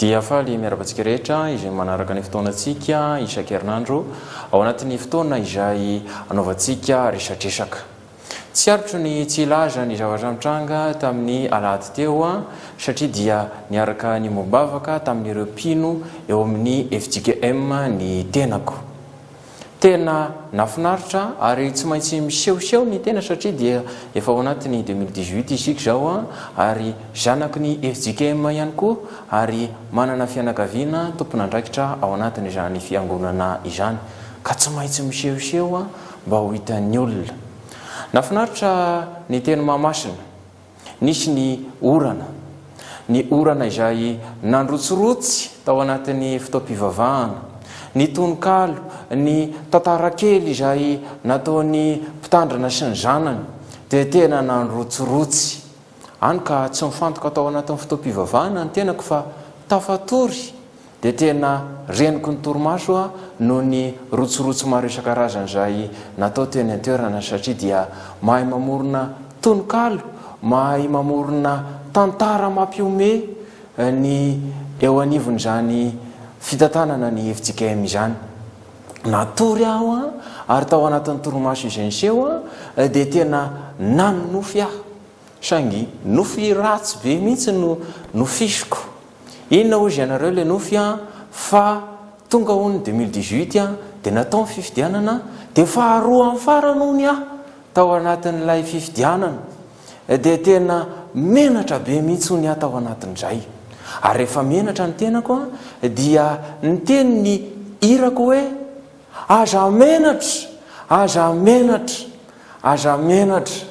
Dia faly miarabantsika rehetra izay manaraka ny fotoanantsika isan-kerinandro ao anatin'ny fotoana izay anaovantsika resatresaka. Tsy arotro ny tsy ilaza ny zavatra mitranga tamin'ny alahady teo satria dia niaraka ny mobavaka tamin'ireo mpino eo amin'ny FJKM ny tenako. Tena nafinaritra ary tsy maintsy misehoseho ny tena satria dia efa ao anatin'ny 2018 isika zao ary zanaky ny FJKM ihany koa ary manana fianakaviana tompon'andraikitra ao anatin'izany fiangonana izany ka tsy maintsy misehoseho mba ho hitan'ny olona. Nafinaritra ny teny Mahamasina, nisy ny orana izay nandrotsirotsy tao anatin'ny fotoam-pivavahana, ny tononkalo, ny tantara kely izay nataony mpitandrana sy ny zanany dia tena nandrotsirotsy. Any ka tsy mifantoka tao anatin'ny fotoam-pivavahana ny tenako fa tafatory dia tena reniko ny torimaso noho ny rotsirotsy maro isan-karazany izay natao teny an-toerana satria dia mahay mamorona tononkalo, mahay mamorona tantara mampiome ny eo anivon'izany fitantanana ny FJKM izany. Natory aho ary tao anatin'ny torimaso izay niseho dia tena nanonofy aho sangy nofy ratsy be mihitsy no nofisiko. Inona hozy ianareo ilay nofy fa tonga ho ny 2018 dia natao ny fifidianana dia faharoa amin'ny farany aho tao anatin'ilay fifidianana dia tena menatra be mihitsy hony aho tao anatin'izay. Ary rehefa menatra ny tenako dia ny teny ny irako hoe aza menatra, aza menatra, aza menatra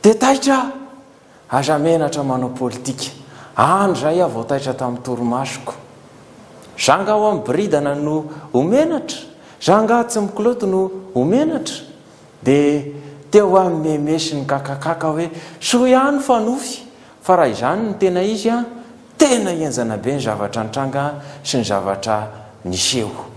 dia taitra, aza menatra manao politika. Andray aho vao taitra tamin'ny torimasoko. Zanga aho amin'ny bridana no homenatra, zanga tsy mikiloto no homenatra dia teo amin'ny memesy ny kakakaka hoe so ihany fanofy fa raha izany ny tena izy tena enjana be ny zavatra nitranga sy ny zavatra niseho.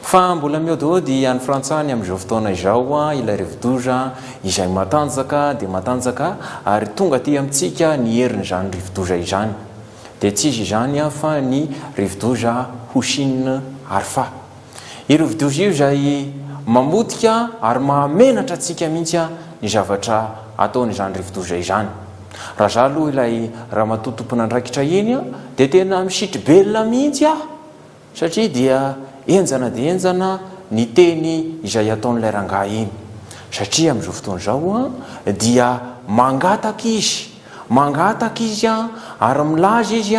Fa mbola mihodihody any frantsany amin'izao fotoana izao ilay rivodoza izay matanjaka dia matanjaka ary tonga aty amintsika ny herin'izany rivodoza izany dia tsy izy izany fa ny rivodoza Hoshin Arfa. Io rivodoza io izay mamotika ary mahamenatra antsika mihitsy ny zavatra ataon'izany rivodoza izany. Raha zah aloha ilay ramatoa tompon'andraikitra iny dia tena misitry belona mihitsy satria dia enjana dia enjana ny teny izay ataon'ilay rangahy iny satria amin'izao fotoana izao dia mangataka izy ary milaza izy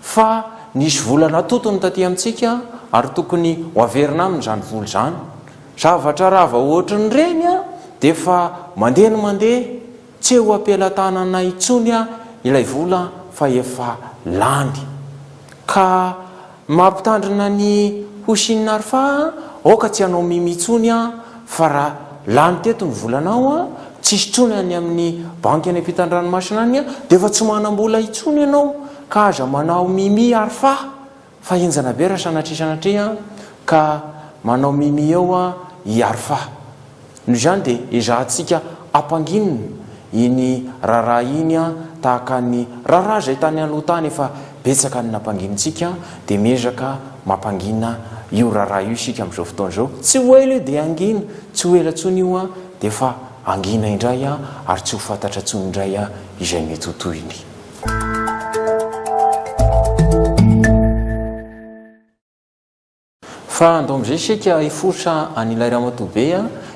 fa nisy volana totony taty amintsika ary tokony ho averina aminy izany vola izany. Zavatra rava ohatrany reny dia fa mandeha no mandeha tsy ho ampelantanana intsony ilay vola fa efa lany ka mampitandrina ny Hoshin Arfa oka tsy hanao mimitsony fa raha lany teto ny volanao tsisy tsony any amin'ny banky any ampitan-dranomasina any dia efa tsy manam-bola intsony ianao ka aza manao mimi Arfa fa enjana be raha sanatria ka manao mimi eo i Arfa. Noho izany dia ezahantsika ampanginina iny raharaha iny tahaka ny raharaha izay tany aloha tany efa betsaka ny nampanginintsika dia miezaka mampangina io raharaha io isika amin'izao fotoana izao. Tsy ho ela dia angina, tsy ho ela tsony io dia fa angina indray ary tsy ho fantatra tsony indray izay mety ho tohiny. Fa andao amin'izay isika hifosa an'ilay ramatoa be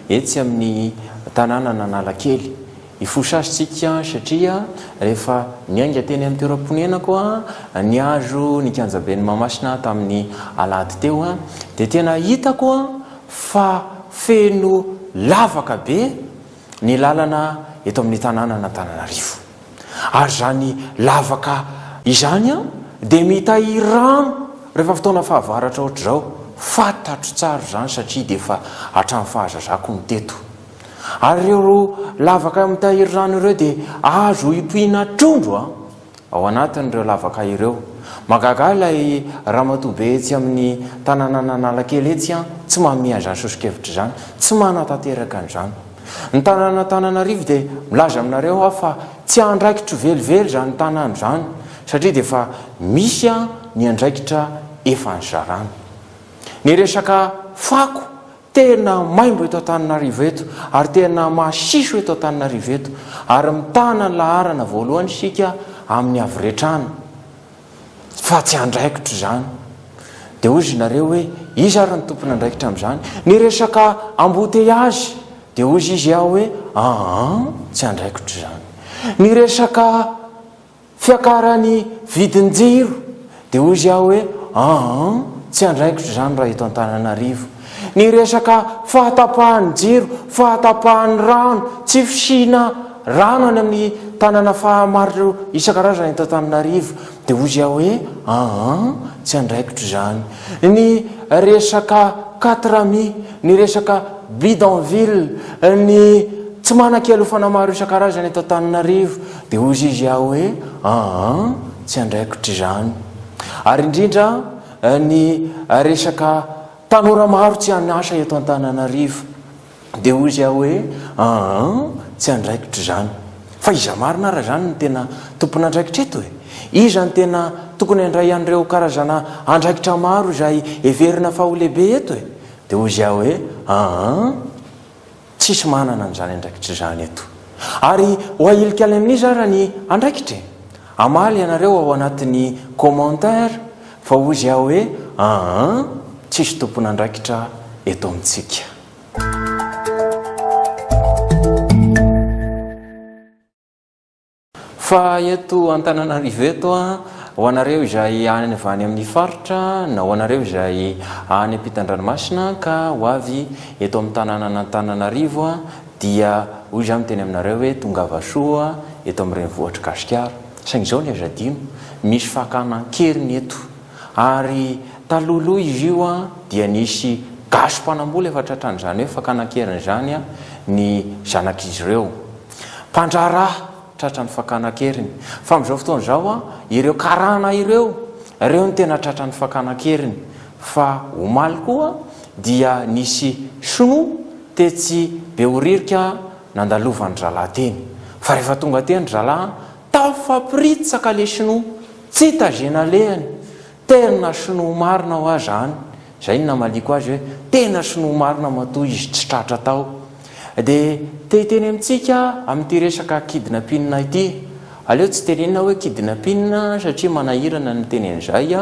etsy amin'ny tanàna Analakely. Hifosa azy tsika satria rehefa niainga teny amin'ny toeram-ponenako niazo ny kianjaben'ny Mahamasina tamin'ny alahady teo dia tena hitako fa feno lavaka be ny lalana eto amin'ny tanàna Antananarivo. Ary zany lavaka izany dia mitahiry rano rehefa fotoana fahavaratra ohatr'izao. Fantatro tsara zany satria dia efa hatramin'ny fahazazako ny teto. Ary ireo lavaka mitahiry rano ireo dia azo hipoina trondro ao anatin'ireo lavaka ireo. Magaga ilay ramatoa be etsy amin'ny tanàna Analakely etsy tsy manome an'izany sosokevitra izany, tsy manatanteraka an'izany Ny tananarivo dia milaza aminareo aho fa tsy andraikitro velively zany tanany zany satria dia fa misy a ny andraikitra efa nyzarana. Ny resaka fako tena maimbo eto Antananarivo eto ary tena masiso eto Antananarivo eto ary mitana ny laharana voalohany sika amin'ny avretrana fa tsy andraikitro zany. Dia ozy nareo hoe izy ary ny tompony andraikitra amin'izany. Ny resaka embouteillage dia ozy izy aho hoe tsy andraikitro zany. Ny resaka fiakarany vidin-jiro dia ozy aho hoe tsy andraikitro zany raha eto Antananarivo. Ny resaka fahatapahan'ny jiro, fahatapahan'ny rano, tsy fisina rano any amin'ny tanana fahamaro isan-karazany eto Antananarivo dia ozy aho hoe tsy andraikitro zany. Ny resaka katrami, ny resaka bidonville, ny tsy manan-kialofana maro isan-karazany eto Antananarivo dia ozy izy aho hoe tsy andraikitro zany. Ary indrindra ny resaka tanora maro tsy anasa eto Antananarivo dia ozy aho hoe tsy andraikitro zany. Fa iza marina raha zany ny tena tompony andraikitra eto e? Iza ny tena tokony handray an'ireo karazana andraikitra maro izay everina fa ho lehibe eto e? Dia ozy aho hoe tsisy manana an'izany andraikitra zany eto. Ary ho ahilikany amin'izy raha ny andraikitra. Amaly ianareo ao anatin'ny commentaire fa ozy aho hoe tsisy tompony andraikitra eto amintsika. Fa eto Antananarivo eto ho anareo izay any avy amin'ny faritra na ho anareo izay any ampitan-dranomasina ka ho avy eto amin'ny tanàna Antananarivo dia hoy izy miteny aminareo hoe tongava soa eto amin'ny renivohitra Gasikara. Saingy izao ny azadino misy fakanan-keriny eto ary talohaloha izy io dia nisy gasom-panambola efa tratran'izany hoe fakanan-keriny zany ny zanak'izy ireo. Mpandraraha tratran'ny fakanan-keriny. Fa amin'izao fotoana izao ireo karana ireo ny tena tratran'ny fakanan-keriny. Fa omaly koa dia nisy sinoa tetsy Behoririka nandalovan'ny zalahy teny. Fa rehefa tonga teny zalahy tafapiritsaka le sinoa, tsy tazena lehany. Tena sinoa marina ho azy zany. Izay no namaliko azy hoe tena sinoa marina matoa izy tsy tratra tao. Dia teny amintsika amin'ity resaka kidnapping ity. Aleo tsy tenenina hoe kidnapping satria manahirana ny tenen'izay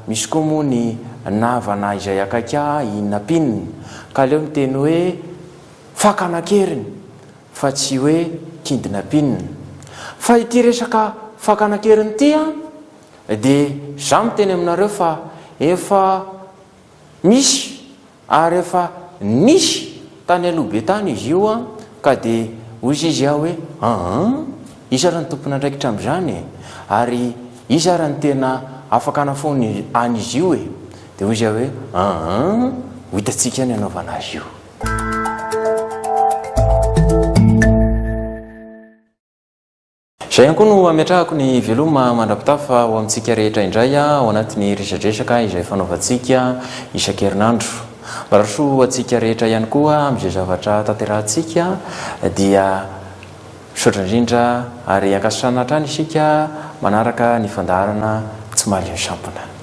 misy koa moa ny navana izay akaika inapping ka aleo miteny hoe fakanan-keriny fa tsy hoe kidnapping. Fa ity resaka fakanan-keriny ity dia za miteny aminareo fa efa misy ary efa nisy tany alohabe tany izy io ka dia ozy izy aho hoe isa raha ny tompony andraikitra amin'izany ary isa raha ny tena afaka anafony an'izy io e. Dia ozy aho hoe ho hitantsika ny anaovana azy io. Izay ihany koa no ametrahako ny veloma mandrapitafa ho amintsika rehetra indray ao anatin'ny resadresaka izay fanaovantsika isan-kerinandro. Marasoa atsika rehetra ihany koa amin'izay zavatra tanterahantsika dia misaotra indrindra ary ankasitrana hatrany isika manaraka ny fandaharana tsy mahaleo sampona.